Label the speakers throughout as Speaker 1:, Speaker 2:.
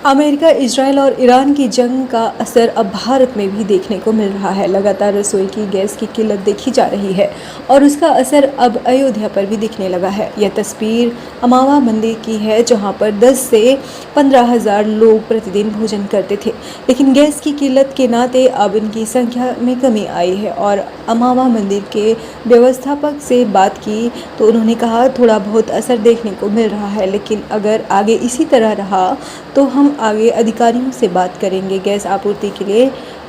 Speaker 1: America, Israel और Iran की जंग का असर अब भारत में भी देखने को मिल रहा है। लगातार रसोई की गैस की किल्लत देखी जा रही है और उसका असर अब अयोध्या पर भी दिखने लगा है। यह तस्वीर अमावा मंदिर की है, जहां पर 10 से 15,000 लोग प्रतिदिन भोजन करते थे, लेकिन गैस की किल्लत के नाते अब इनकी संख्या में कमी आई है। और अमावा मंदिर के व्यवस्थापक से बात की तो उन्होंने कहा, थोड़ा बहुत असर देखने को मिल रहा है, लेकिन अगर आगे इसी तरह रहा तो हम आगे अधिकारियों से बात करेंगे, गैस आपूर्ति के लिए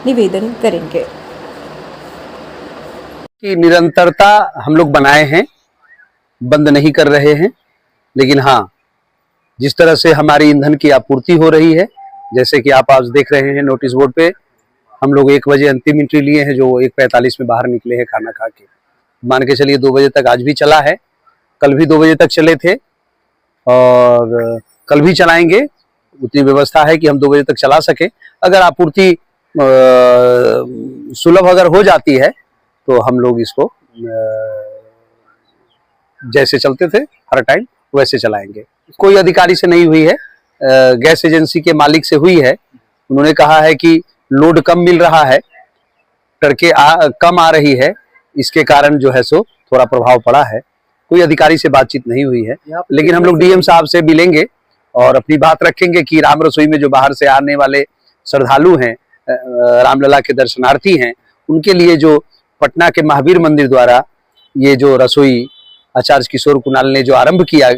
Speaker 1: निवेदन करेंगे।
Speaker 2: की निरंतरता हम लोग बनाए हैं, बंद नहीं कर रहे हैं। लेकिन हाँ, जिस तरह से हमारी ईंधन की आपूर्ति हो रही है, जैसे कि आप आज देख रहे हैं नोटिस बोर्ड पे, हम लोग 1 बजे अंतिम एंट्री लिए हैं, जो 1:45 में बाहर निकले हैं खाना खा के। मान के चलिए 2 बजे तक आज भी चला है, कल भी 2 बजे तक चले थे और कल भी चलाएंगे। उतनी व्यवस्था है कि हम 2 बजे तक चला सके। अगर आपूर्ति सुलभ अगर हो जाती है तो हम लोग इसको जैसे चलते थे हर टाइम वैसे चलाएंगे। कोई अधिकारी से नहीं हुई है, गैस एजेंसी के मालिक से हुई है। उन्होंने कहा है कि लोड कम मिल रहा है, टरके कम आ रही है, इसके कारण जो है सो थोड़ा प्रभाव पड़ा है। कोई अधिकारी से बातचीत नहीं हुई है, लेकिन हम लोग डीएम साहब से मिलेंगे और अपनी बात रखेंगे कि राम रसोई में जो बाहर से आने वाले श्रद्धालु हैं, रामलला के दर्शनार्थी हैं, उनके लिए जो पटना के महावीर मंदिर द्वारा ये जो रसोई आचार्य किशोर कुणाल ने जो आरंभ किया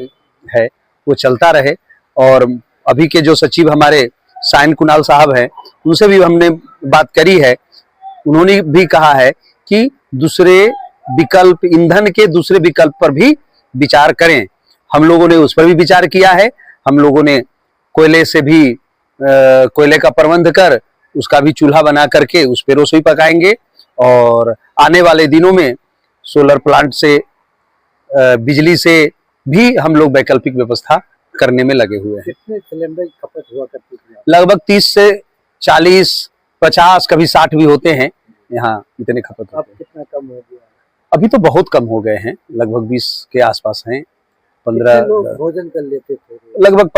Speaker 2: है वो चलता रहे। और अभी के जो सचिव हमारे सायन कुणाल साहब हैं, उनसे भी हमने बात करी है। उन्होंने भी कहा है कि दूसरे विकल्प, ईंधन के दूसरे विकल्प पर भी विचार करें। हम लोगों ने उस पर भी विचार किया है। हम लोगों ने कोयले से भी कोयले का प्रबंध कर उसका भी चूल्हा बना करके उस पर रसोई पकाएंगे और आने वाले दिनों में सोलर प्लांट से, बिजली से भी हम लोग वैकल्पिक व्यवस्था करने में लगे हुए हैं।
Speaker 3: कितने सिलेंडर की खपत हुआ करती थी?
Speaker 2: लगभग 30 से 40, 50, कभी 60 भी होते हैं। यहाँ इतने खपत होते हैं।
Speaker 3: अब कितना कम हो गया?
Speaker 2: अभी तो बहुत कम हो गए हैं, लगभग 20 के आसपास हैं। 15
Speaker 3: लोग भोजन कर लेते थे?
Speaker 2: लगभग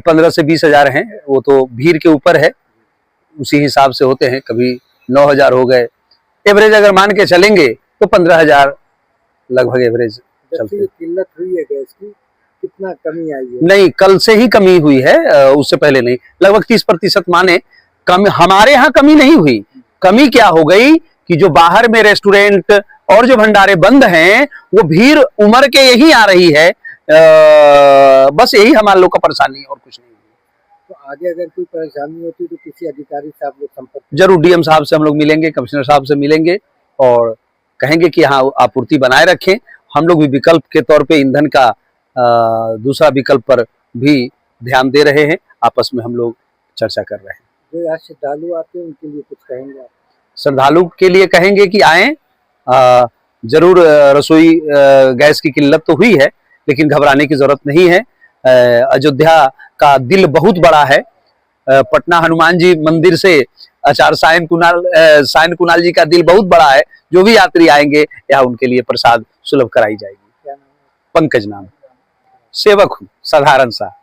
Speaker 2: 15 से 20,000 हैं। वो तो भीड़ के ऊपर है, उसी हिसाब से होते हैं। कभी 9,000 हो गए। एवरेज अगर मान के चलेंगे तो 15,000 लगभग एवरेज चलते हैं।
Speaker 3: किल्लत हुई है गैस की, कितना कमी आई है?
Speaker 2: नहीं, कल से ही कमी हुई है, उससे पहले नहीं। लगभग 30% माने कम। हमारे यहाँ कमी नहीं हुई। कमी क्या हो गई कि जो बाहर में रेस्टोरेंट और जो भंडारे बंद हैं, वो भीड़ उमड़ के यही आ रही है। बस यही हमारे लोग का परेशानी है और कुछ नहीं।
Speaker 3: तो आगे अगर कोई परेशानी होती तो किसी अधिकारी से आप लोग संपर्क?
Speaker 2: जरूर डीएम साहब से हम लोग मिलेंगे, कमिश्नर साहब से मिलेंगे और कहेंगे कि हाँ, आपूर्ति बनाए रखें। हम लोग भी विकल्प के तौर पे ईंधन का दूसरा विकल्प पर भी ध्यान दे रहे हैं। आपस में हम लोग चर्चा कर रहे हैं।
Speaker 3: जो यहाँ श्रद्धालु आते हैं उनके लिए कुछ कहेंगे आप?
Speaker 2: श्रद्धालु के लिए कहेंगे कि आएं। जरूर रसोई गैस की किल्लत तो हुई है, लेकिन घबराने की जरूरत नहीं है। अयोध्या का दिल बहुत बड़ा है। पटना हनुमान जी मंदिर से आचार्य सायन कुणाल जी का दिल बहुत बड़ा है। जो भी यात्री आएंगे यहाँ उनके लिए प्रसाद सुलभ कराई जाएगी।
Speaker 3: क्या नाम है?
Speaker 2: पंकज नाम, सेवक हूँ साधारण सा।